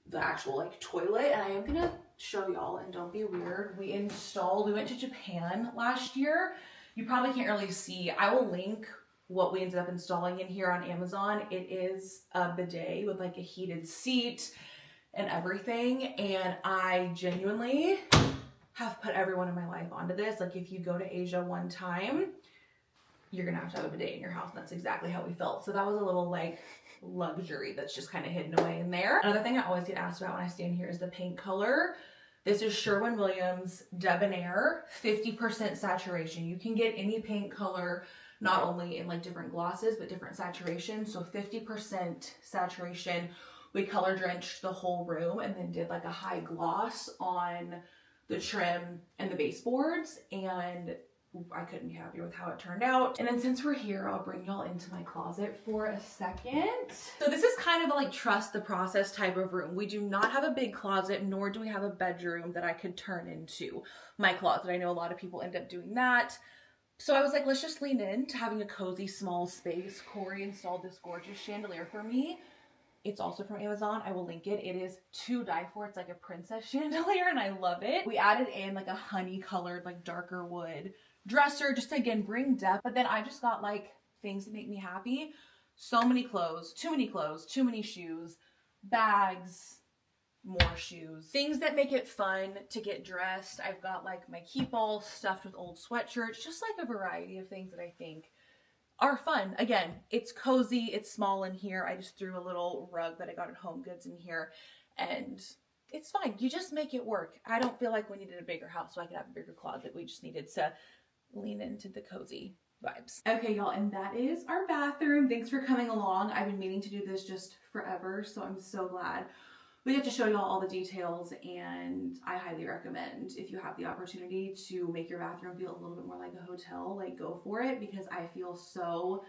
the actual like toilet, and I am gonna show y'all, and don't be weird. We went to Japan last year. You probably can't really see. I will link what we ended up installing in here on Amazon. It is a bidet with like a heated seat and everything. And I genuinely have put everyone in my life onto this. Like if you go to Asia one time, you're gonna have to have a bidet in your house. And that's exactly how we felt. So that was a little like luxury that's just kind of hidden away in there. Another thing I always get asked about when I stand here is the paint color. This is Sherwin-Williams Debonair, 50% saturation. You can get any paint color, not only in like different glosses, but different saturations. So 50% saturation. We color drenched the whole room and then did like a high gloss on the trim and the baseboards, and I couldn't be happier with how it turned out. And then since we're here, I'll bring y'all into my closet for a second. So this is kind of a like trust the process type of room. We do not have a big closet, nor do we have a bedroom that I could turn into my closet. I know a lot of people end up doing that. So I was like, let's just lean into having a cozy small space. Corey installed this gorgeous chandelier for me. It's also from Amazon. I will link it. It is to die for. It's like a princess chandelier and I love it. We added in like a honey colored, like darker wood dresser just to again bring depth. But then I just got like things that make me happy. So many clothes, too many shoes, bags, more shoes, things that make it fun to get dressed. I've got like my keep all stuffed with old sweatshirts, just like a variety of things that I think are fun. Again, it's cozy, it's small in here. I just threw a little rug that I got at Home Goods in here and it's fine. You just make it work. I don't feel like we needed a bigger house so I could have a bigger closet. We just needed to lean into the cozy vibes. Okay, y'all, and that is our bathroom. Thanks for coming along. I've been meaning to do this just forever, so I'm so glad we get to show y'all all the details, and I highly recommend if you have the opportunity to make your bathroom feel a little bit more like a hotel, like go for it, because I feel so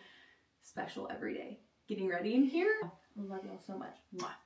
special every day. getting ready in here. I love y'all so much. Mwah.